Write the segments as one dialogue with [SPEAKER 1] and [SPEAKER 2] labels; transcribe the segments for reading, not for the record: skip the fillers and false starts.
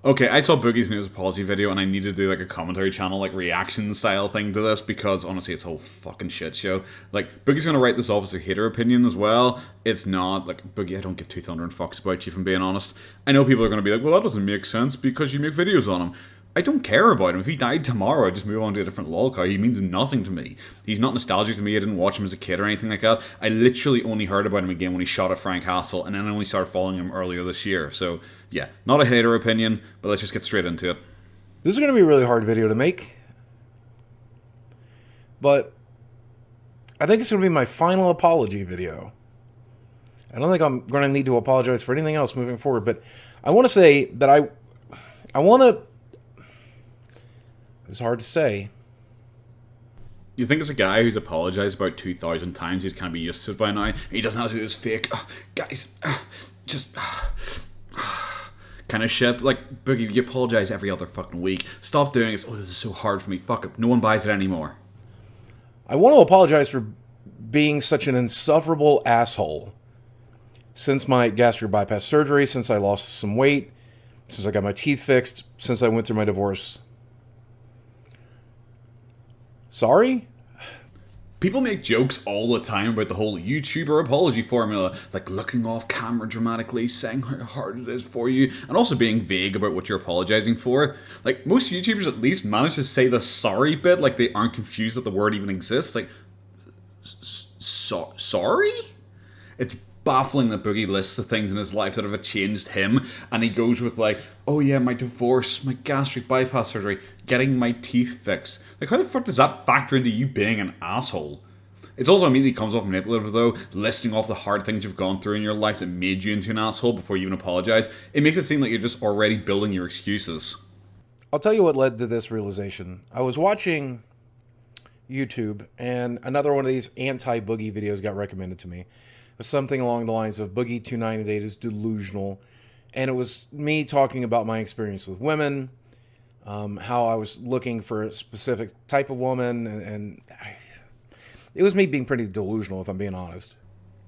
[SPEAKER 1] Okay, I saw Boogie's news apology video and I need to do like a commentary channel, like reaction style thing to this because honestly it's a whole fucking shit show. Like, Boogie's gonna write this off as a hater opinion as well. It's not. Like, Boogie, I don't give two thunder and fucks about you, if I'm being honest. I know people are gonna be like, well, that doesn't make sense because you make videos on him. I don't care about him. If he died tomorrow, I'd just move on to a different lolcow. He means nothing to me. He's not nostalgic to me. I didn't watch him as a kid or anything like that. I literally only heard about him again when he shot at Frank Hassel, and then I only started following him earlier this year. So, yeah, not a hater opinion, but let's just get straight into it.
[SPEAKER 2] This is going to be a really hard video to make, but I think it's going to be my final apology video. I don't think I'm going to need to apologize for anything else moving forward, but I want to say that I want to. It's hard to say.
[SPEAKER 1] You think it's a guy who's apologized about 2,000 times, he's kind of be used to it by now. He doesn't have to do this fake, guys, just kind of shit. Like, Boogie, you apologize every other fucking week. Stop doing this. Oh, this is so hard for me. Fuck it. No one buys it anymore.
[SPEAKER 2] I want to apologize for being such an insufferable asshole since my gastric bypass surgery, since I lost some weight, since I got my teeth fixed, since I went through my divorce. Sorry?
[SPEAKER 1] People make jokes all the time about the whole YouTuber apology formula, like looking off camera dramatically, saying how hard it is for you, and also being vague about what you're apologizing for. Like, most YouTubers at least manage to say the sorry bit, like they aren't confused that the word even exists. Like, sorry? It's baffling that Boogie lists the things in his life that have changed him, and he goes with like, oh yeah, my divorce, my gastric bypass surgery, getting my teeth fixed. Like, how the fuck does that factor into you being an asshole? It's also immediately comes off manipulative though, listing off the hard things you've gone through in your life that made you into an asshole before you even apologize. It makes it seem like you're just already building your excuses.
[SPEAKER 2] I'll tell you what led to this realization. I was watching YouTube, and another one of these anti-Boogie videos got recommended to me. Something along the lines of Boogie2988 is delusional. And it was me talking about my experience with women, how I was looking for a specific type of woman, and it was me being pretty delusional, if I'm being honest.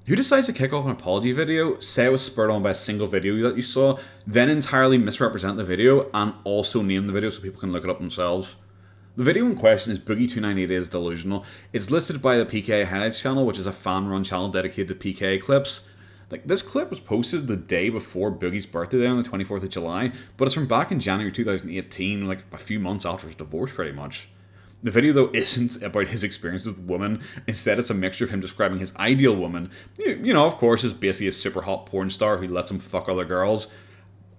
[SPEAKER 1] Who decides to kick off an apology video, say it was spurred on by a single video that you saw, then entirely misrepresent the video, and also name the video so people can look it up themselves? The video in question is Boogie2988 is delusional. It's listed by the PKA Highlights channel, which is a fan-run channel dedicated to PKA clips. Like, this clip was posted the day before Boogie's birthday there on the 24th of July, but it's from back in January 2018, like a few months after his divorce pretty much. The video though isn't about his experiences with women, instead it's a mixture of him describing his ideal woman, you know, of course, is basically a super hot porn star who lets him fuck other girls.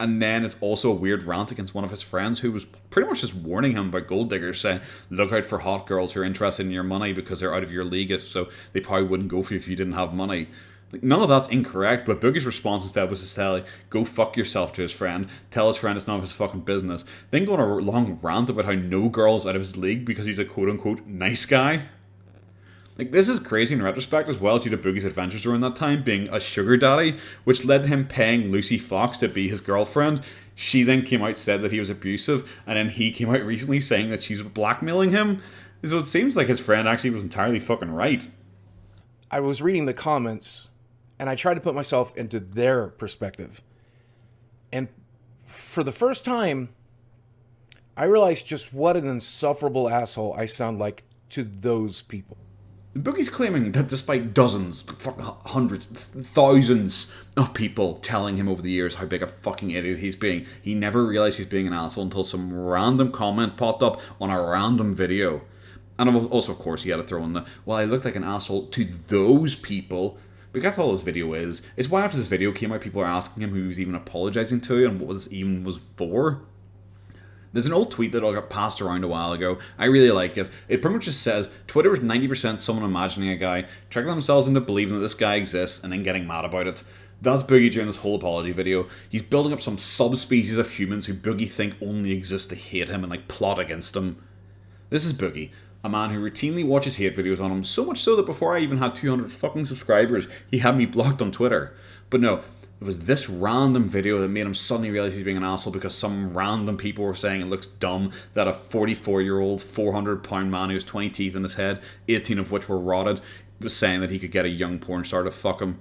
[SPEAKER 1] And then it's also a weird rant against one of his friends who was pretty much just warning him about gold diggers, saying, look out for hot girls who are interested in your money because they're out of your league, so they probably wouldn't go for you if you didn't have money. Like, none of that's incorrect, but Boogie's response instead was to say, like, go fuck yourself to his friend, tell his friend it's none of his fucking business, then go on a long rant about how no girl's out of his league because he's a quote-unquote nice guy. Like, this is crazy in retrospect as well due to Boogie's adventures around that time being a sugar daddy, which led to him paying Lucy Fox to be his girlfriend. She then came out said that he was abusive, and then he came out recently saying that she's blackmailing him. So it seems like his friend actually was entirely fucking right.
[SPEAKER 2] I was reading the comments, and I tried to put myself into their perspective. And for the first time, I realized just what an insufferable asshole I sound like to those people.
[SPEAKER 1] Boogie's claiming that despite dozens, hundreds, thousands of people telling him over the years how big a fucking idiot he's being, he never realised he's being an asshole until some random comment popped up on a random video. And also, of course, he had to throw in the, well, I look like an asshole to those people. But that's all this video is. It's why after this video came out, people are asking him who he was even apologising to and what this even was for. There's an old tweet that got passed around a while ago. I really like it. It pretty much just says, Twitter is 90% someone imagining a guy, tricking themselves into believing that this guy exists, and then getting mad about it. That's Boogie during this whole apology video. He's building up some subspecies of humans who Boogie think only exist to hate him and like plot against him. This is Boogie, a man who routinely watches hate videos on him, so much so that before I even had 200 fucking subscribers, he had me blocked on Twitter. But no, it was this random video that made him suddenly realize he's being an asshole because some random people were saying it looks dumb that a 44-year-old, 400-pound man who has 20 teeth in his head, 18 of which were rotted, was saying that he could get a young porn star to fuck him.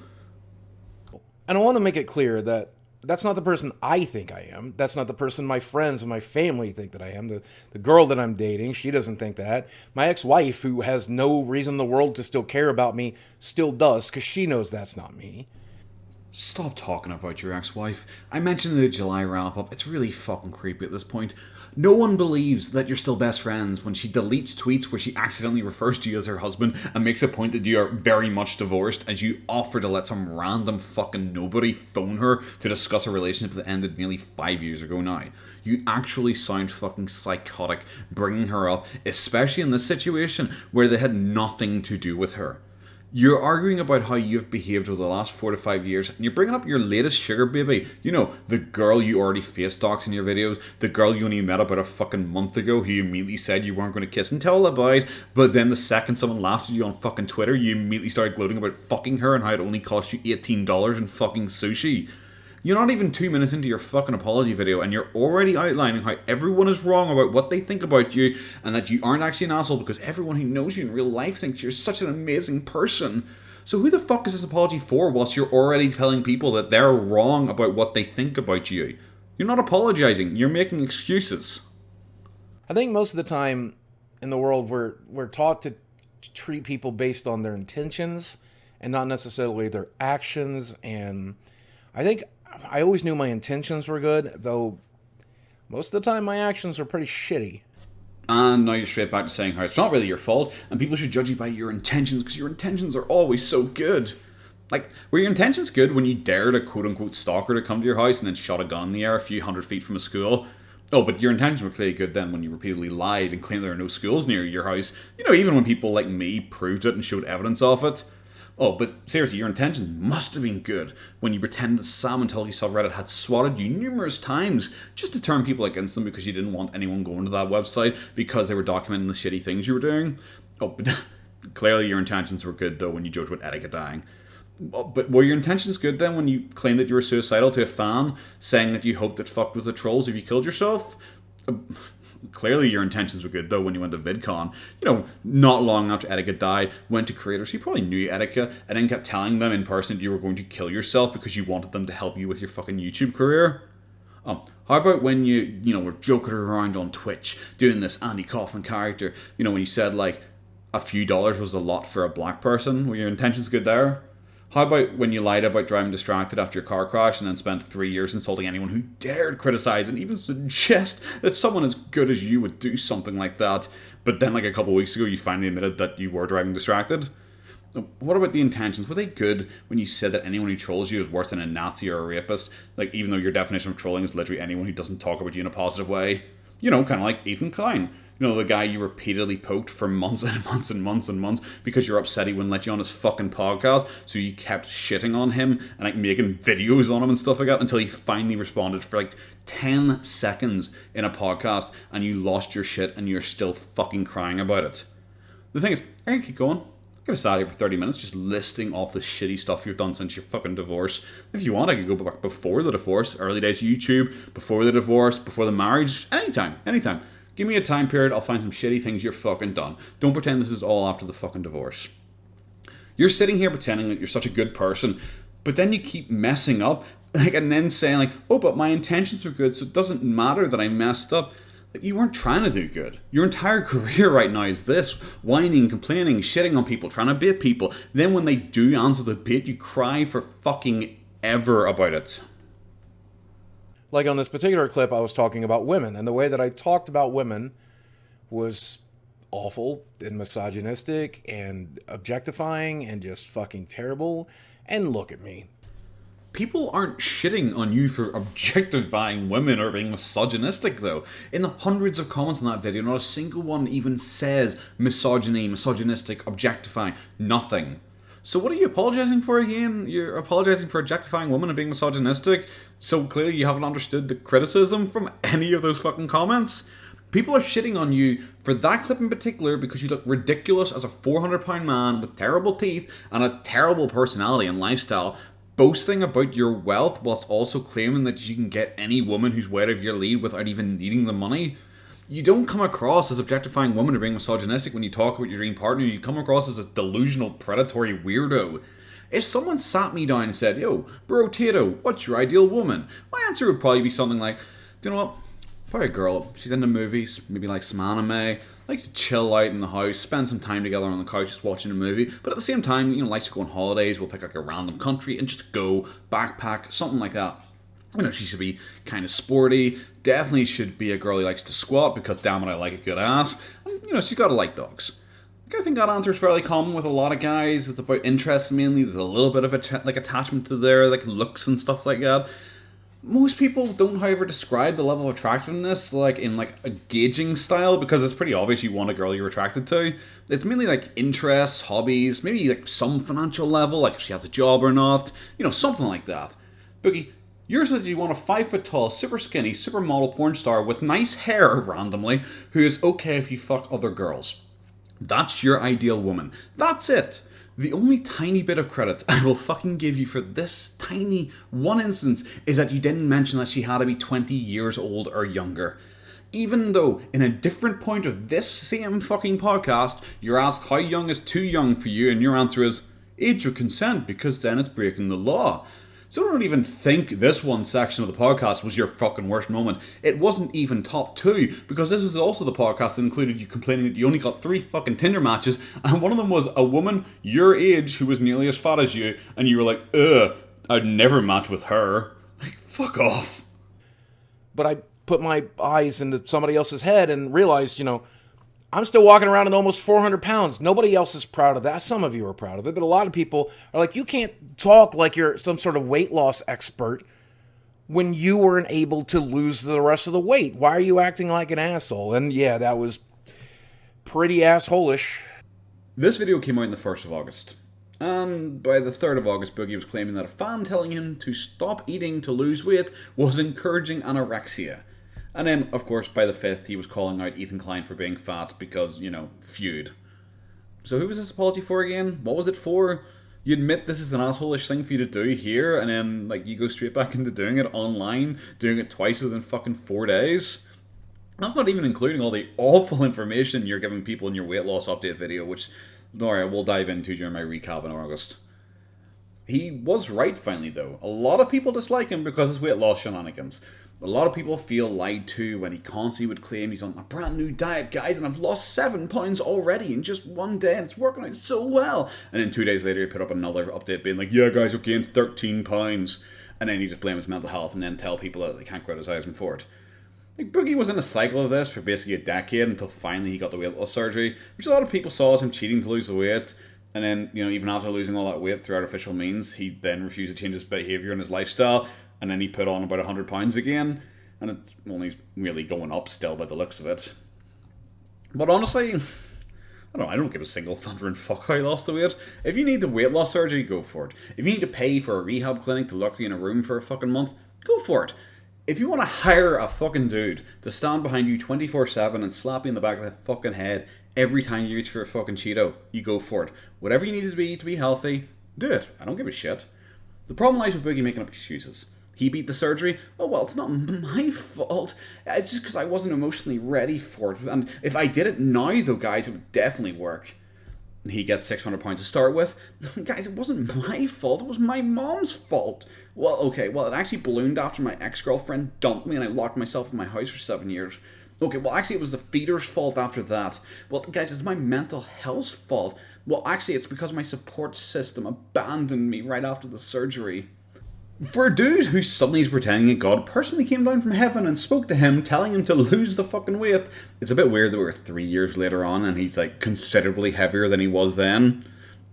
[SPEAKER 2] And I want to make it clear that That's not the person I think I am. That's not the person my friends and my family think that I am. The girl that I'm dating, she doesn't think that. My ex-wife, who has no reason in the world to still care about me, still does, because she knows that's not me.
[SPEAKER 1] Stop talking about your ex-wife. I mentioned in the July wrap-up, it's really fucking creepy at this point. No one believes that you're still best friends when she deletes tweets where she accidentally refers to you as her husband and makes a point that you are very much divorced as you offer to let some random fucking nobody phone her to discuss a relationship that ended nearly 5 years ago now. You actually sound fucking psychotic bringing her up, especially in this situation where they had nothing to do with her. You're arguing about how you've behaved over the last 4 to 5 years, and you're bringing up your latest sugar baby. You know, the girl you already face docs in your videos, the girl you only met about a fucking month ago who you immediately said you weren't going to kiss and tell about, but then the second someone laughed at you on fucking Twitter, you immediately started gloating about fucking her and how it only cost you $18 in fucking sushi. You're not even 2 minutes into your fucking apology video and you're already outlining how everyone is wrong about what they think about you and that you aren't actually an asshole because everyone who knows you in real life thinks you're such an amazing person. So who the fuck is this apology for whilst you're already telling people that they're wrong about what they think about you? You're not apologizing, you're making excuses.
[SPEAKER 2] I think most of the time in the world we're taught to treat people based on their intentions and not necessarily their actions, and I think I always knew my intentions were good, though most of the time my actions are pretty shitty.
[SPEAKER 1] And now you're straight back to saying how it's not really your fault, and people should judge you by your intentions because your intentions are always so good. Like, were your intentions good when you dared a quote-unquote stalker to come to your house and then shot a gun in the air a few hundred feet from a school? Oh, but your intentions were clearly good then when you repeatedly lied and claimed there are no schools near your house. You know, even when people like me proved it and showed evidence of it. Oh, but seriously, your intentions must have been good when you pretended that Sam and Tully subreddit had swatted you numerous times just to turn people against them because you didn't want anyone going to that website because they were documenting the shitty things you were doing. Oh, but clearly your intentions were good though when you joked about Etika dying. But were your intentions good then when you claimed that you were suicidal to a fan, saying that you hoped it fucked with the trolls if you killed yourself? Clearly your intentions were good though when you went to VidCon. You know, not long after Etika died, went to creators who probably knew Etika and then kept telling them in person that you were going to kill yourself because you wanted them to help you with your fucking YouTube career. How about when you were joking around on Twitch doing this Andy Kaufman character, you know, when you said like a few dollars was a lot for a black person? Were your intentions good there? How about when you lied about driving distracted after your car crash and then spent 3 years insulting anyone who dared criticize and even suggest that someone as good as you would do something like that, but then like a couple of weeks ago you finally admitted that you were driving distracted? What about the intentions? Were they good when you said that anyone who trolls you is worse than a Nazi or a rapist? Like, even though your definition of trolling is literally anyone who doesn't talk about you in a positive way? You know, kind of like Ethan Klein. You know, the guy you repeatedly poked for months and months and months and months because you're upset he wouldn't let you on his fucking podcast, so you kept shitting on him and like making videos on him and stuff like that until he finally responded for like 10 seconds in a podcast and you lost your shit and you're still fucking crying about it. The thing is, I can keep going. I could have sat here for 30 minutes just listing off the shitty stuff you've done since your fucking divorce. If you want, I could go back before the divorce, early days of YouTube, before the divorce, before the marriage, anytime. Give me a time period, I'll find some shitty things you're fucking done. Don't pretend this is all after the fucking divorce. You're sitting here pretending that you're such a good person, but then you keep messing up, like, and then saying like, oh, but my intentions were good, so it doesn't matter that I messed up. Like, you weren't trying to do good. Your entire career right now is this: whining, complaining, shitting on people, trying to bait people. Then when they do answer the bait, you cry for fucking ever about it.
[SPEAKER 2] Like on this particular clip, I was talking about women, and the way that I talked about women was awful and misogynistic and objectifying and just fucking terrible. And look at me.
[SPEAKER 1] People aren't shitting on you for objectifying women or being misogynistic, though. In the hundreds of comments on that video, not a single one even says misogyny, misogynistic, objectifying, nothing. So what are you apologizing for again? You're apologizing for objectifying women and being misogynistic? So clearly you haven't understood the criticism from any of those fucking comments? People are shitting on you for that clip in particular because you look ridiculous as a 400-pound man with terrible teeth and a terrible personality and lifestyle, boasting about your wealth whilst also claiming that you can get any woman who's way out of your league without even needing the money. You don't come across as objectifying women or being misogynistic when you talk about your dream partner. You come across as a delusional, predatory weirdo. If someone sat me down and said, yo, Brotato, what's your ideal woman? My answer would probably be something like, do you know what? Probably a girl. She's into movies, maybe like some anime, likes to chill out in the house, spend some time together on the couch just watching a movie, but at the same time, likes to go on holidays. We'll pick like a random country and just go, backpack, something like that. She should be kind of sporty. Definitely should be a girl who likes to squat because damn it, I like a good ass. And, she's got to like dogs. I think that answer is fairly common with a lot of guys. It's about interest mainly. There's a little bit of attachment to their looks and stuff like that. Most people don't, however, describe the level of attractiveness in a gauging style because it's pretty obvious you want a girl you're attracted to. It's mainly interests, hobbies, maybe some financial level, like if she has a job or not, something like that. Boogie, yours was you want a 5 foot tall, super skinny, supermodel porn star with nice hair randomly who is okay if you fuck other girls. That's your ideal woman. That's it. The only tiny bit of credit I will fucking give you for this tiny one instance is that you didn't mention that she had to be 20 years old or younger. Even though, in a different point of this same fucking podcast, you're asked how young is too young for you, and your answer is age of consent because then it's breaking the law. So don't even think this one section of the podcast was your fucking worst moment. It wasn't even top 2, because this was also the podcast that included you complaining that you only got 3 fucking Tinder matches, and one of them was a woman your age who was nearly as fat as you, and you were like, ugh, I'd never match with her. Fuck off.
[SPEAKER 2] But I put my eyes into somebody else's head and realized, I'm still walking around at almost 400 pounds. Nobody else is proud of that. Some of you are proud of it, but a lot of people are like, you can't talk like you're some sort of weight loss expert when you weren't able to lose the rest of the weight. Why are you acting like an asshole? And yeah, that was pretty asshole-ish.
[SPEAKER 1] This video came out on the 1st of August. And by the 3rd of August, Boogie was claiming that a fan telling him to stop eating to lose weight was encouraging anorexia. And then, of course, by the 5th, he was calling out Ethan Klein for being fat because, feud. So who was this apology for again? What was it for? You admit this is an asshole-ish thing for you to do here, and then, you go straight back into doing it online, doing it twice within fucking 4 days? That's not even including all the awful information you're giving people in your weight loss update video, which, don't worry, we'll dive into during my recap in August. He was right, finally, though. A lot of people dislike him because of his weight loss shenanigans. A lot of people feel lied to when he constantly would claim he's on a brand new diet, guys, and I've lost 7 pounds already in just one day, and it's working out so well. And then 2 days later, he put up another update being like, yeah, guys, I've gained 13 pounds. And then he just blames his mental health and then tell people that they can't criticize him for it. Boogie was in a cycle of this for basically a decade until finally he got the weight loss surgery, which a lot of people saw as him cheating to lose the weight. And then, even after losing all that weight through artificial means, he then refused to change his behaviour and his lifestyle. And then he put on about 100 pounds again, and it's only really going up still by the looks of it. But honestly, I don't give a single thundering fuck how he lost the weight. If you need the weight loss surgery, go for it. If you need to pay for a rehab clinic to lock you in a room for a fucking month, go for it. If you want to hire a fucking dude to stand behind you 24/7 and slap you in the back of the fucking head every time you reach for a fucking Cheeto, you go for it. Whatever you need to be healthy, do it. I don't give a shit. The problem lies with Boogie making up excuses. He beat the surgery. Oh, well, it's not my fault. It's just because I wasn't emotionally ready for it. And if I did it now, though, guys, it would definitely work. He gets 600 pounds to start with. Guys, it wasn't my fault. It was my mom's fault. Well, okay, well, it actually ballooned after my ex-girlfriend dumped me and I locked myself in my house for 7 years. Okay, well, actually, it was the feeder's fault after that. Well, guys, it's my mental health's fault. Well, actually, it's because my support system abandoned me right after the surgery. For a dude who suddenly is pretending that God personally came down from heaven and spoke to him, telling him to lose the fucking weight, it's a bit weird that we're 3 years later on and he's considerably heavier than he was then.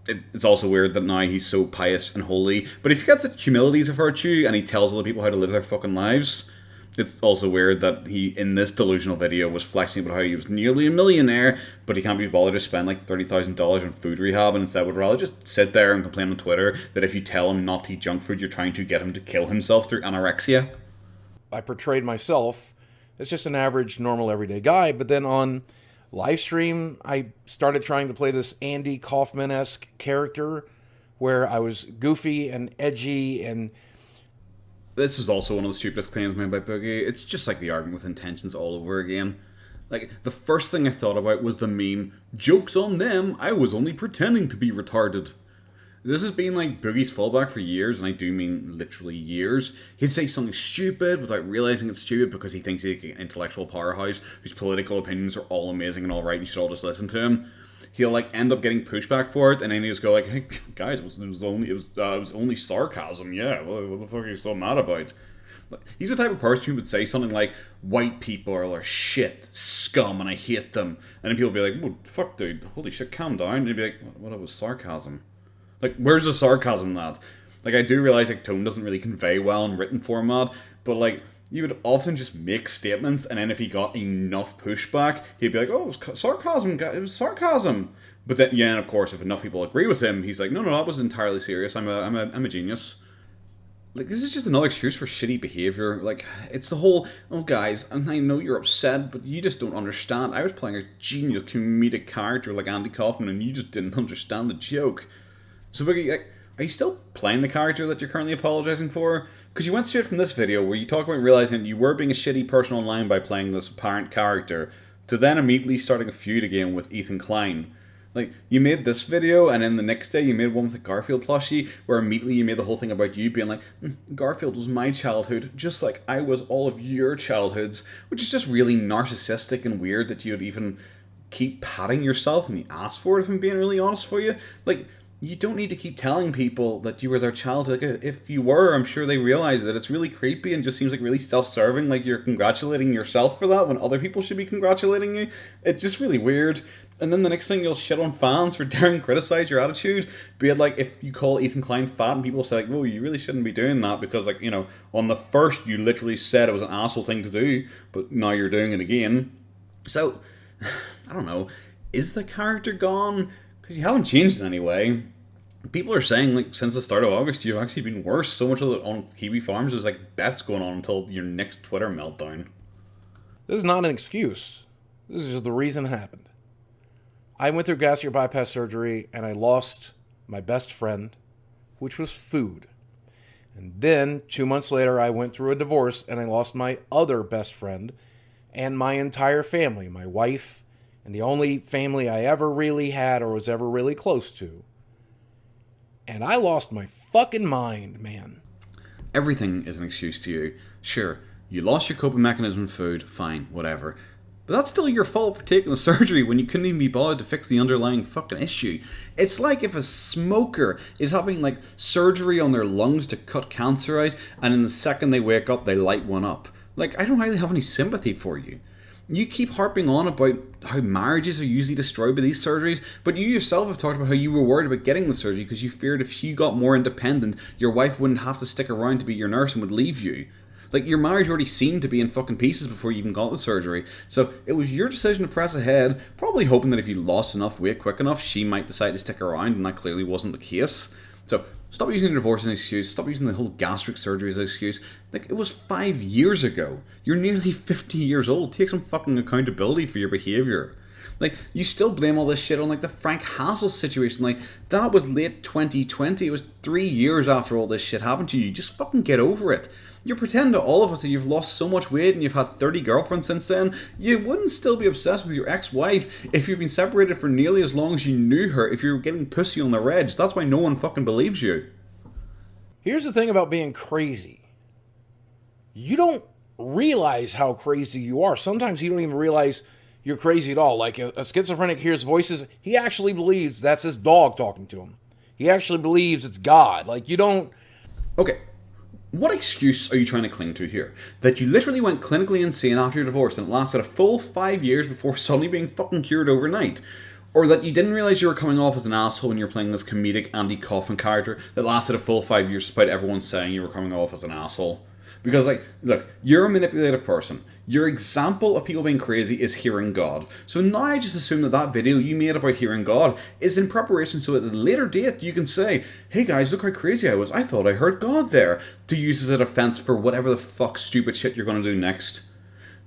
[SPEAKER 1] It's also weird that now he's so pious and holy, but if he gets that humility is a virtue and he tells other people how to live their fucking lives, it's also weird that he, in this delusional video, was flexing about how he was nearly a millionaire, but he can't be bothered to spend $30,000 on food rehab, and instead would rather just sit there and complain on Twitter that if you tell him not to eat junk food, you're trying to get him to kill himself through anorexia.
[SPEAKER 2] I portrayed myself as just an average, normal, everyday guy, but then on live stream, I started trying to play this Andy Kaufman-esque character where I was goofy and edgy and...
[SPEAKER 1] This was also one of the stupidest claims made by Boogie. It's just like the argument with intentions all over again. The first thing I thought about was the meme, "Joke's on them, I was only pretending to be retarded." This has been like Boogie's fallback for years, and I do mean literally years. He'd say something stupid without realizing it's stupid because he thinks he's an intellectual powerhouse whose political opinions are all amazing and all right, and you should all just listen to him. He'll like end up getting pushback for it, and then he'll just go like, "Hey guys, it was only sarcasm. Yeah, what the fuck are you so mad about?" He's the type of person who would say something like, "White people are shit, scum, and I hate them," and then people would be like, "Well, fuck, dude, holy shit, calm down." And he'd be like, "What? It was sarcasm." Like, where's the sarcasm in that? Like, I do realize like tone doesn't really convey well in written format, but like, you would often just make statements, and then if he got enough pushback, he'd be like, "Oh, it was sarcasm, it was sarcasm." But then, yeah, and of course, if enough people agree with him, he's like, "No, that was entirely serious. I'm a genius." Like, this is just another excuse for shitty behavior. Like, it's the whole, "Oh, guys, and I know you're upset, but you just don't understand. I was playing a genius comedic character like Andy Kaufman, and you just didn't understand the joke." So, Boogie, like, are you still playing the character that you're currently apologizing for? Because you went straight from this video where you talk about realizing you were being a shitty person online by playing this apparent character, to then immediately starting a feud again with Ethan Klein. Like, you made this video, and then the next day you made one with a Garfield plushie, where immediately you made the whole thing about you being like, "Garfield was my childhood, just like I was all of your childhoods," which is just really narcissistic and weird that you would even keep patting yourself in the ass for it, if I'm being really honest for you. Like, you don't need to keep telling people that you were their child. Like, if you were, I'm sure they realize that it's really creepy and just seems like really self-serving, like you're congratulating yourself for that when other people should be congratulating you. It's just really weird. And then the next thing, you'll shit on fans for daring criticize your attitude. Be it like, if you call Ethan Klein fat and people say like, "Whoa, you really shouldn't be doing that because, like, you know, on the first you literally said it was an asshole thing to do, but now you're doing it again." So, I don't know. Is the character gone? Because you haven't changed in any way. People are saying, like, since the start of August, you've actually been worse. So much of it on Kiwi Farms, there's like bets going on until your next Twitter meltdown.
[SPEAKER 2] This is not an excuse. This is just the reason it happened. I went through gastric bypass surgery and I lost my best friend, which was food. And then 2 months later, I went through a divorce and I lost my other best friend and my entire family, my wife, and the only family I ever really had or was ever really close to. And I lost my fucking mind, man.
[SPEAKER 1] Everything is an excuse to you. Sure, you lost your coping mechanism in food, fine, whatever. But that's still your fault for taking the surgery when you couldn't even be bothered to fix the underlying fucking issue. It's like if a smoker is having like surgery on their lungs to cut cancer out, and in the second they wake up, they light one up. Like, I don't really have any sympathy for you. You keep harping on about how marriages are usually destroyed by these surgeries, but you yourself have talked about how you were worried about getting the surgery because you feared if you got more independent, your wife wouldn't have to stick around to be your nurse and would leave you. Like, your marriage already seemed to be in fucking pieces before you even got the surgery. So it was your decision to press ahead, probably hoping that if you lost enough weight quick enough, she might decide to stick around, and that clearly wasn't the case. So stop using the divorce as an excuse. Stop using the whole gastric surgery as an excuse. Like, it was 5 years ago. You're nearly 50 years old. Take some fucking accountability for your behavior. Like, you still blame all this shit on, like, the Frank Hassel situation. Like, that was late 2020. It was 3 years after all this shit happened to you. Just fucking get over it. You're pretending to all of us that you've lost so much weight and you've had 30 girlfriends since then. You wouldn't still be obsessed with your ex-wife if you've been separated for nearly as long as you knew her if you were getting pussy on the reg. That's why no one fucking believes you.
[SPEAKER 2] Here's the thing about being crazy. You don't realize how crazy you are. Sometimes you don't even realize you're crazy at all. Like, a schizophrenic hears voices, he actually believes that's his dog talking to him. He actually believes it's God. Like, you don't...
[SPEAKER 1] Okay. What excuse are you trying to cling to here? That you literally went clinically insane after your divorce and it lasted a full 5 years before suddenly being fucking cured overnight? Or that you didn't realize you were coming off as an asshole when you were playing this comedic Andy Kaufman character that lasted a full 5 years despite everyone saying you were coming off as an asshole? Because, like, look, you're a manipulative person. Your example of people being crazy is hearing God. So now I just assume that that video you made about hearing God is in preparation so at a later date you can say, "Hey guys, look how crazy I was. I thought I heard God there," to use as a defense for whatever the fuck stupid shit you're going to do next.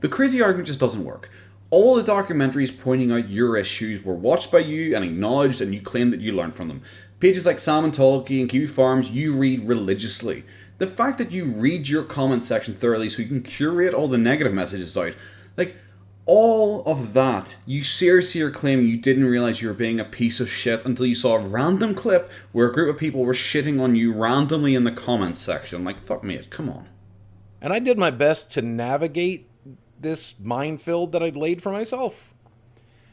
[SPEAKER 1] The crazy argument just doesn't work. All the documentaries pointing out your issues were watched by you and acknowledged, and you claim that you learned from them. Pages like Sam and Tolkien and Kiwi Farms you read religiously. The fact that you read your comment section thoroughly so you can curate all the negative messages out. Like, All of that, you seriously are claiming you didn't realize you were being a piece of shit until you saw a random clip where a group of people were shitting on you randomly in the comments section. Like, fuck me, come on.
[SPEAKER 2] And I did my best to navigate this minefield that I'd laid for myself,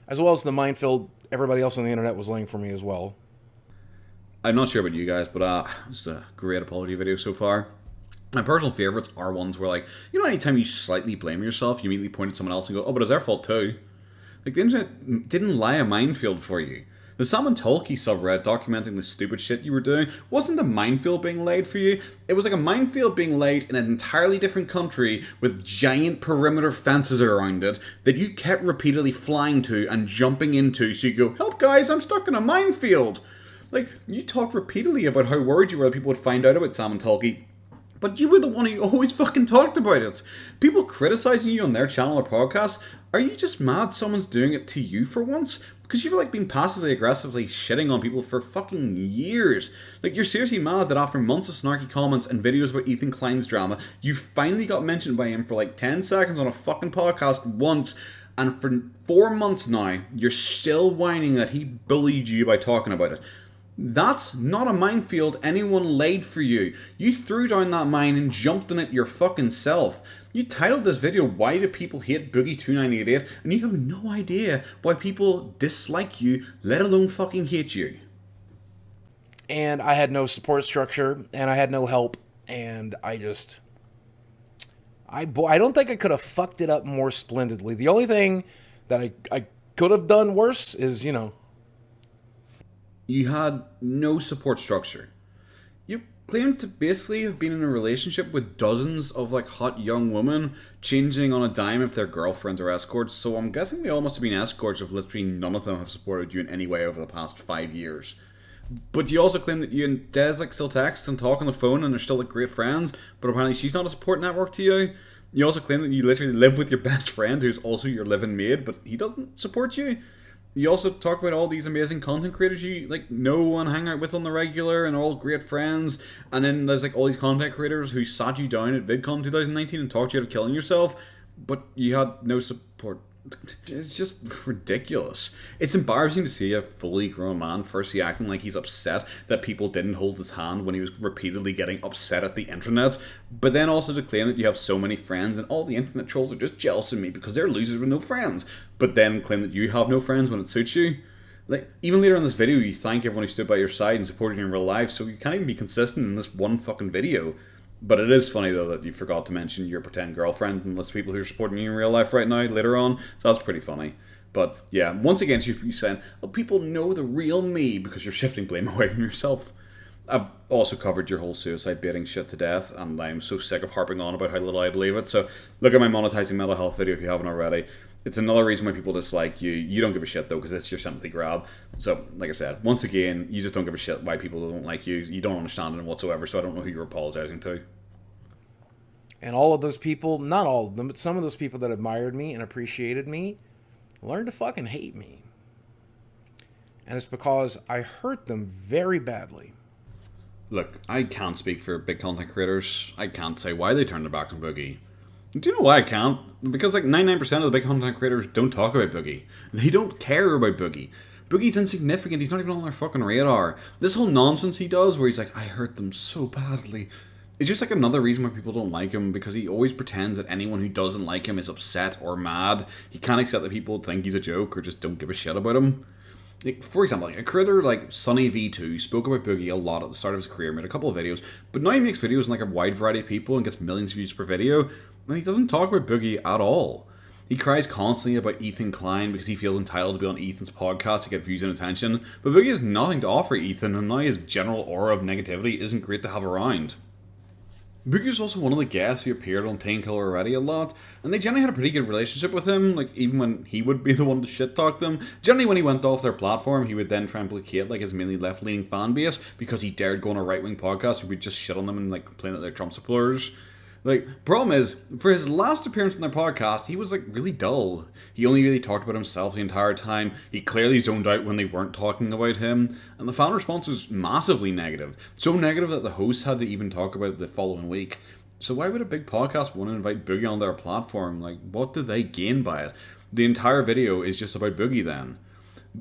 [SPEAKER 2] as well as the minefield everybody else on the internet was laying for me as well.
[SPEAKER 1] I'm not sure about you guys, but it's a great apology video so far. My personal favourites are ones where, like, you know, anytime you slightly blame yourself, you immediately point at someone else and go, oh, but it's their fault too. Like, the internet didn't lie a minefield for you. The Salmon Tolkien subreddit documenting the stupid shit you were doing wasn't a minefield being laid for you. It was like a minefield being laid in an entirely different country with giant perimeter fences around it that you kept repeatedly flying to and jumping into so you go, help guys, I'm stuck in a minefield. Like, you talked repeatedly about how worried you were that people would find out about Salmon Tolkien. But you were the one who always fucking talked about it. People criticizing you on their channel or podcast, are you just mad someone's doing it to you for once? Because you've like been passively aggressively shitting on people for fucking years. Like, you're seriously mad that after months of snarky comments and videos about Ethan Klein's drama, you finally got mentioned by him for like 10 seconds on a fucking podcast once, and for 4 months now, you're still whining that he bullied you by talking about it. That's not a minefield anyone laid for you. You threw down that mine and jumped in it your fucking self. You titled this video, Why Do People Hate Boogie2988? And you have no idea why people dislike you, let alone fucking hate you.
[SPEAKER 2] And I had no support structure, and I had no help, and I don't think I could have fucked it up more splendidly. The only thing that I could have done worse is, you know,
[SPEAKER 1] you had no support structure. You claimed to basically have been in a relationship with dozens of like hot young women, changing on a dime if they're girlfriends or escorts, so I'm guessing they all must have been escorts if literally none of them have supported you in any way over the past 5 years. But you also claim that you and Des like still text and talk on the phone and are still like great friends, but apparently she's not a support network to you. You also claim that you literally live with your best friend who's also your live-in maid, but he doesn't support you. You also talk about all these amazing content creators you like know and hang out with on the regular and are all great friends, and then there's like all these content creators who sat you down at VidCon 2019 and talked you out of killing yourself, but you had no support. It's just ridiculous. It's embarrassing to see a fully grown man firstly acting like he's upset that people didn't hold his hand when he was repeatedly getting upset at the internet, but then also to claim that you have so many friends and all the internet trolls are just jealous of me because they're losers with no friends, but then claim that you have no friends when it suits you. Like, even later in this video you thank everyone who stood by your side and supported you in real life, so you can't even be consistent in this one fucking video. But it is funny, though, that you forgot to mention your pretend girlfriend and list of people who are supporting you in real life right now, later on. So that's pretty funny. But, yeah, once again, you saying, oh, people know the real me because you're shifting blame away from yourself. I've also covered your whole suicide baiting shit to death, and I'm so sick of harping on about how little I believe it. So look at my monetizing mental health video if you haven't already. It's another reason why people dislike you. You don't give a shit, though, because it's your sympathy grab. So, like I said, once again, you just don't give a shit why people don't like you. You don't understand it whatsoever, so I don't know who you're apologizing to.
[SPEAKER 2] and all of those people, not all of them, but some of those people that admired me and appreciated me, learned to fucking hate me. And it's because I hurt them very badly.
[SPEAKER 1] Look, I can't speak for big content creators. I can't say why they turned their back on Boogie. Do you know why I can't? Because like 99% of the big content creators don't talk about Boogie. They don't care about Boogie. Boogie's insignificant. He's not even on their fucking radar. This whole nonsense he does where he's like, I hurt them so badly. It's just like another reason why people don't like him, because he always pretends that anyone who doesn't like him is upset or mad. He can't accept that people think he's a joke or just don't give a shit about him. Like, for example, like a creator like SunnyV2 spoke about Boogie a lot at the start of his career, made a couple of videos, but now he makes videos in like a wide variety of people and gets millions of views per video, and he doesn't talk about Boogie at all. He cries constantly about Ethan Klein because he feels entitled to be on Ethan's podcast to get views and attention, but Boogie has nothing to offer Ethan, and now his general aura of negativity isn't great to have around. Boogie was also one of the guests who appeared on Painkiller already a lot, and they generally had a pretty good relationship with him, like even when he would be the one to shit talk them. Generally when he went off their platform, he would then try and placate like his mainly left-leaning fan base because he dared go on a right-wing podcast who would just shit on them and like complain that they're Trump supporters. Like, problem is, for his last appearance on their podcast, he was like really dull. He only really talked about himself the entire time. He clearly zoned out when they weren't talking about him, and the fan response was massively negative. So negative that the host had to even talk about it the following week. So why would a big podcast want to invite Boogie on their platform? Like, what do they gain by it? The entire video is just about Boogie then.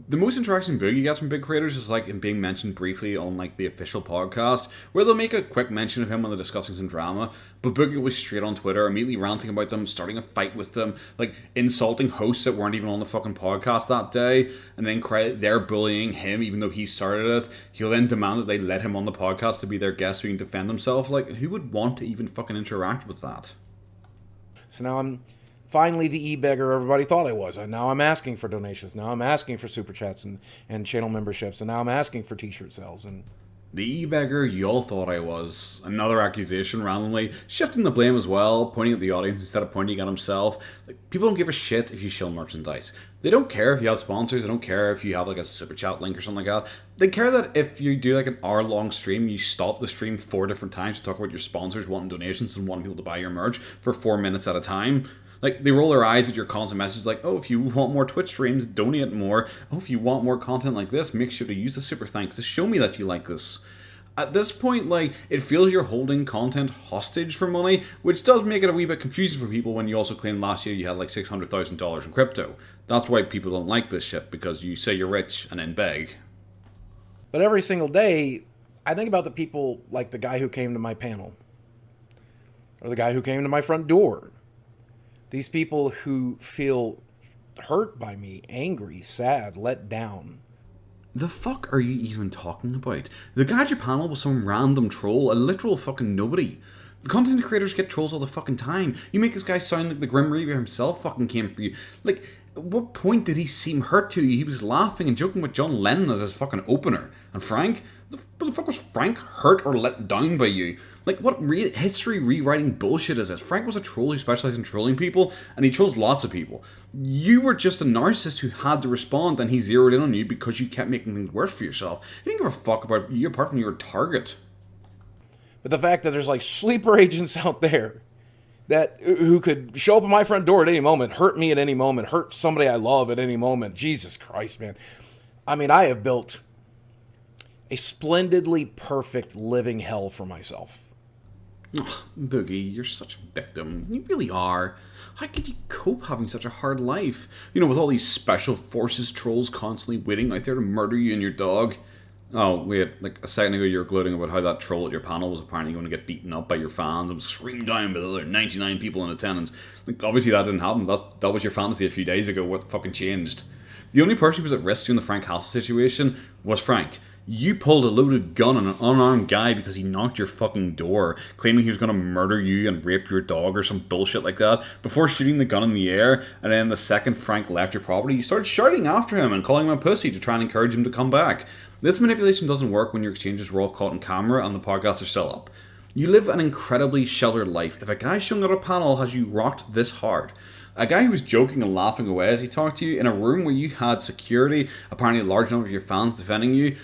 [SPEAKER 1] The most interaction Boogie gets from big creators is like him being mentioned briefly on like the official podcast, where they'll make a quick mention of him when they're discussing some drama, but Boogie was straight on Twitter, immediately ranting about them, starting a fight with them, like insulting hosts that weren't even on the fucking podcast that day, and then they're bullying him even though he started it. He'll then demand that they let him on the podcast to be their guest so he can defend himself. Like, who would want to even fucking interact with that?
[SPEAKER 2] So now I'm finally the e-beggar everybody thought I was. And now I'm asking for donations. Now I'm asking for super chats and channel memberships. And now I'm asking for t-shirt sales. And
[SPEAKER 1] the e-beggar you all thought I was. Another accusation randomly, shifting the blame as well, pointing at the audience instead of pointing at himself. Like, people don't give a shit if you shill merchandise. They don't care if you have sponsors, they don't care if you have like a super chat link or something like that. They care that if you do like an hour-long stream, you stop the stream 4 different times to talk about your sponsors wanting donations and wanting people to buy your merch for 4 minutes at a time. Like, they roll their eyes at your constant message like, oh, if you want more Twitch streams, donate more. Oh, if you want more content like this, make sure to use the super thanks to show me that you like this. At this point, like, it feels you're holding content hostage for money, which does make it a wee bit confusing for people when you also claim last year you had like $600,000 in crypto. That's why people don't like this shit, because you say you're rich and then beg.
[SPEAKER 2] But every single day, I think about the people like the guy who came to my panel, or the guy who came to my front door. These people who feel hurt by me, angry, sad, let down.
[SPEAKER 1] The fuck are you even talking about? The guy at your panel was some random troll, a literal fucking nobody. The content creators get trolls all the fucking time. You make this guy sound like the Grim Reaper himself fucking came for you. Like, at what point did he seem hurt to you? He was laughing and joking with John Lennon as his fucking opener. And Frank? What the fuck was Frank hurt or let down by you? Like, what history rewriting bullshit is this? Frank was a troll who specialized in trolling people, and he trolls lots of people. You were just a narcissist who had to respond, and he zeroed in on you because you kept making things worse for yourself. He didn't give a fuck about you apart from your target.
[SPEAKER 2] But the fact that there's like sleeper agents out there that who could show up at my front door at any moment, hurt me at any moment, hurt somebody I love at any moment. Jesus Christ, man. I mean, I have built a splendidly perfect living hell for myself.
[SPEAKER 1] Ugh, Boogie, you're such a victim. You really are. How could you cope having such a hard life? You know, with all these special forces trolls constantly waiting out there to murder you and your dog. Oh, wait, like a second ago you were gloating about how that troll at your panel was apparently going to get beaten up by your fans and was screamed down by the other 99 people in attendance. Like, obviously that didn't happen. That was your fantasy a few days ago. What fucking changed? The only person who was at risk during the Frank Hassel situation was Frank. You pulled a loaded gun on an unarmed guy because he knocked your fucking door, claiming he was going to murder you and rape your dog or some bullshit like that, before shooting the gun in the air, and then the second Frank left your property, you started shouting after him and calling him a pussy to try and encourage him to come back. This manipulation doesn't work when your exchanges were all caught on camera and the podcasts are still up. You live an incredibly sheltered life. If a guy showing up at a panel has you rocked this hard, a guy who was joking and laughing away as he talked to you in a room where you had security, apparently a large number of your fans defending you,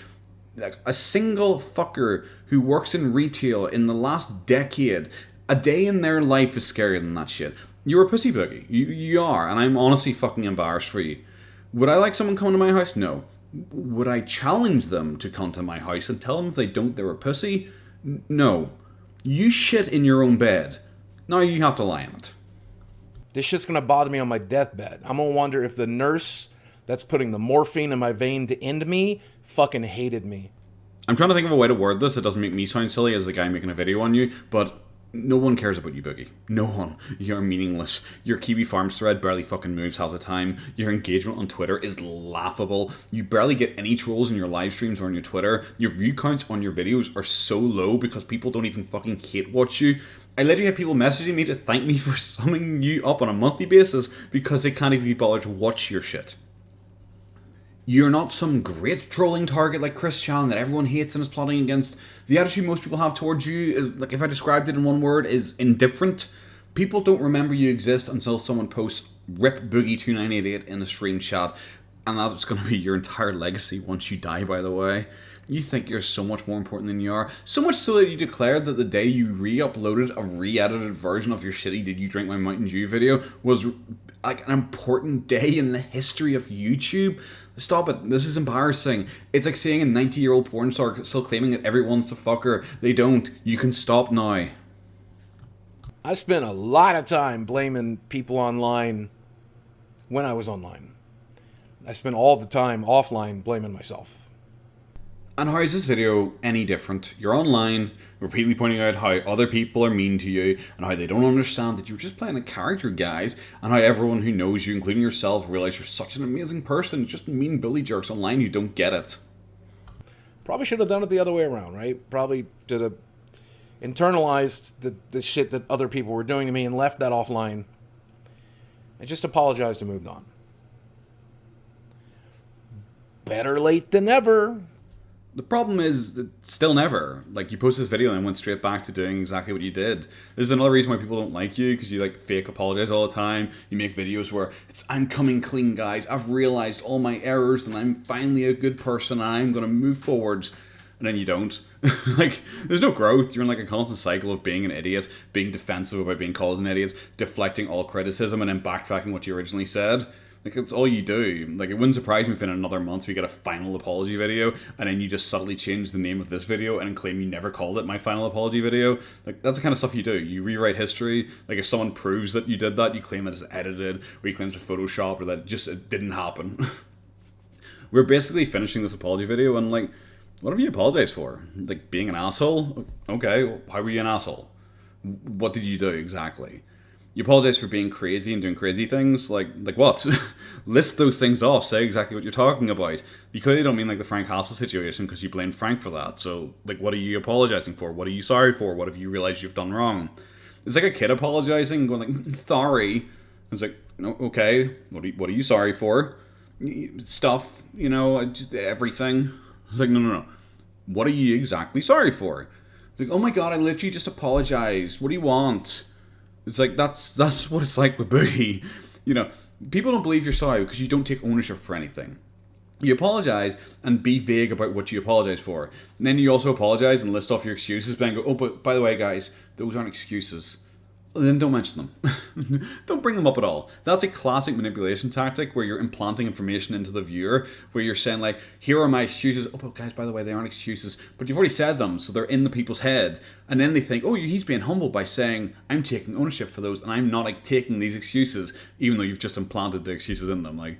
[SPEAKER 1] like a single fucker who works in retail in the last decade, a day in their life is scarier than that shit. You're a pussy Boogie. You are, and I'm honestly fucking embarrassed for you. Would I like someone coming to my house? No. Would I challenge them to come to my house and tell them if they don't, they're a pussy? No. You shit in your own bed. Now you have to lie in it.
[SPEAKER 2] This shit's gonna bother me on my deathbed. I'm gonna wonder if the nurse that's putting the morphine in my vein to end me fucking hated me.
[SPEAKER 1] I'm trying to think of a way to word this that doesn't make me sound silly as the guy making a video on you, but no one cares about you, Boogie. No one. You're meaningless. Your Kiwi Farms thread barely fucking moves half the time. Your engagement on Twitter is laughable. You barely get any trolls in your live streams or on your Twitter. Your view counts on your videos are so low because people don't even fucking hate watch you. I literally have people messaging me to thank me for summing you up on a monthly basis because they can't even be bothered to watch your shit. You're not some great trolling target like Chris Chan that everyone hates and is plotting against. The attitude most people have towards you is, like, if I described it in one word, is indifferent. People don't remember you exist until someone posts RIP Boogie2988 in the stream chat, and that's going to be your entire legacy once you die, by the way. You think you're so much more important than you are. So much so that you declared that the day you re-uploaded a re-edited version of your shitty Did You Drink My Mountain Dew video was like an important day in the history of YouTube. Stop it. This is embarrassing. It's like seeing a 90-year-old porn star still claiming that everyone's a fucker. They don't. You can stop now.
[SPEAKER 2] I spent a lot of time blaming people online when I was online. I spent all the time offline blaming myself.
[SPEAKER 1] And how is this video any different? You're online, repeatedly pointing out how other people are mean to you, and how they don't understand that you're just playing a character, guys, and how everyone who knows you, including yourself, realize you're such an amazing person, just mean bully jerks online who don't get it.
[SPEAKER 2] Probably should have done it the other way around, right? Probably should have internalized the shit that other people were doing to me and left that offline and just apologized and moved on. Better late than never.
[SPEAKER 1] The problem is that still never. Like, you post this video and went straight back to doing exactly what you did. This is another reason why people don't like you, because you like fake apologize all the time. You make videos where it's, I'm coming clean, guys. I've realized all my errors and I'm finally a good person and I'm going to move forwards. And then you don't. Like, there's no growth. You're in like a constant cycle of being an idiot, being defensive about being called an idiot, deflecting all criticism and then backtracking what you originally said. Like, that's all you do. Like, it wouldn't surprise me if in another month we get a final apology video and then you just subtly change the name of this video and claim you never called it my final apology video. Like, that's the kind of stuff you do. You rewrite history. Like, if someone proves that you did that, you claim it as edited, or you claim it's a Photoshop, or that just it didn't happen. We're basically finishing this apology video and, like, what have you apologized for? Like, being an asshole? Okay, how were you an asshole? What did you do exactly? You apologize for being crazy and doing crazy things? Like what? List those things off. Say exactly what you're talking about. You clearly don't mean like the Frank Hassel situation because you blamed Frank for that. So, like, what are you apologizing for? What are you sorry for? What have you realized you've done wrong? It's like a kid apologizing, going like, sorry. It's like, no, okay, what are you sorry for? Stuff, you know, just everything. It's like, no. What are you exactly sorry for? It's like, oh my god, I literally just apologized. What do you want? It's like, that's what it's like with Boogie. You know, people don't believe you're sorry because you don't take ownership for anything. You apologize and be vague about what you apologize for. And then you also apologize and list off your excuses, but then go, oh, but by the way, guys, those aren't excuses. Then don't mention them. Don't bring them up at all. That's a classic manipulation tactic where you're implanting information into the viewer, where you're saying like, here are my excuses. Oh, but guys, by the way, they aren't excuses. But you've already said them, so they're in the people's head. And then they think, oh, he's being humble by saying, I'm taking ownership for those and I'm not like taking these excuses, even though you've just implanted the excuses in them. Like,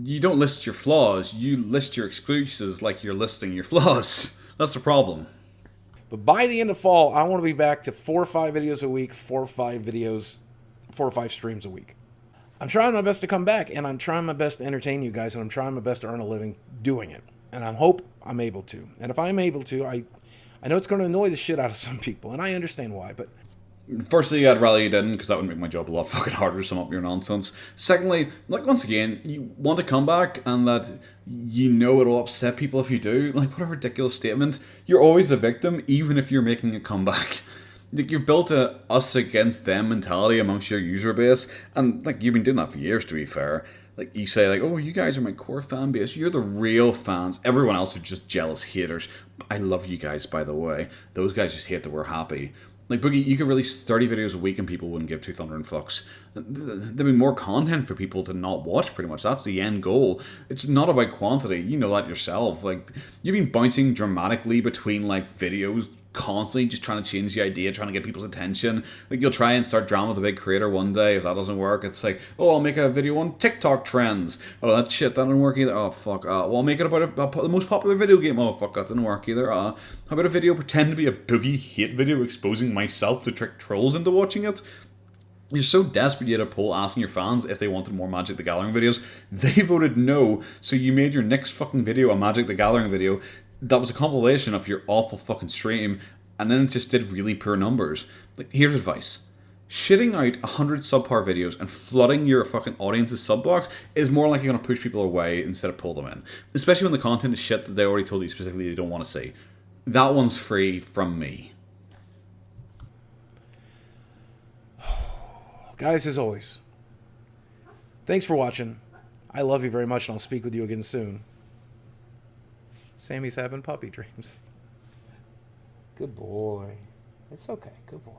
[SPEAKER 1] you don't list your flaws, you list your excuses like you're listing your flaws. That's the problem.
[SPEAKER 2] But by the end of fall, I want to be back to 4 or 5 videos a week, 4 or 5 streams a week. I'm trying my best to come back, and I'm trying my best to entertain you guys, and I'm trying my best to earn a living doing it. And I hope I'm able to. And if I'm able to, I know it's going to annoy the shit out of some people, and I understand why, but...
[SPEAKER 1] Firstly, I'd rather you didn't, because that would make my job a lot fucking harder to sum up your nonsense. Secondly, like, once again, you want to come back, and that you know it'll upset people if you do. Like, what a ridiculous statement. You're always a victim, even if you're making a comeback. Like, you've built a us against them mentality amongst your user base, and, like, you've been doing that for years, to be fair. Like, you say, like, oh, you guys are my core fan base. You're the real fans. Everyone else are just jealous haters. I love you guys, by the way. Those guys just hate that we're happy. Like, Boogie, you could release 30 videos a week and people wouldn't give two thundering fucks. There'd be more content for people to not watch, pretty much. That's the end goal. It's not about quantity. You know that yourself. Like, you've been bouncing dramatically between, like, videos constantly, just trying to change the idea, trying to get people's attention. Like, you'll try and start drama with a big creator one day. If that doesn't work, it's like, oh, I'll make a video on TikTok trends. Oh, that shit, that didn't work either. Oh, fuck. Well, I'll make it about the most popular video game. Oh, fuck, that didn't work either. How about a video pretend to be a Boogie hate video exposing myself to trick trolls into watching it? You're so desperate you had a poll asking your fans if they wanted more Magic the Gathering videos. They voted no, so you made your next fucking video a Magic the Gathering video that was a compilation of your awful fucking stream, and then it just did really poor numbers. Like, here's advice. Shitting out 100 subpar videos and flooding your fucking audience's sub box is more likely going to push people away instead of pull them in. Especially when the content is shit that they already told you specifically they don't want to see. That one's free from me.
[SPEAKER 2] Guys, as always, thanks for watching. I love you very much, and I'll speak with you again soon. Sammy's having puppy dreams. Good boy. It's okay. Good boy.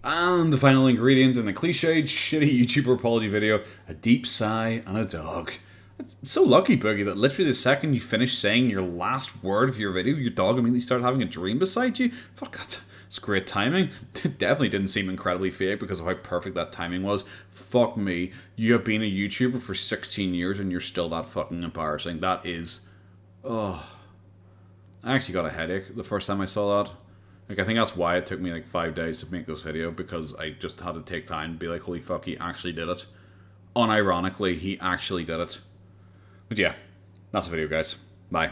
[SPEAKER 1] And the final ingredient in a cliched, shitty YouTuber apology video, a deep sigh and a dog. It's so lucky, Boogie, that literally the second you finish saying your last word of your video, your dog immediately started having a dream beside you. Fuck, that's It's great timing. It definitely didn't seem incredibly fake because of how perfect that timing was. Fuck me. You have been a YouTuber for 16 years and you're still that fucking embarrassing. That is... Oh. I actually got a headache the first time I saw that. Like, I think that's why it took me like 5 days to make this video, because I just had to take time to be like, holy fuck, he actually did it. Unironically, he actually did it. But yeah, that's the video, guys. Bye.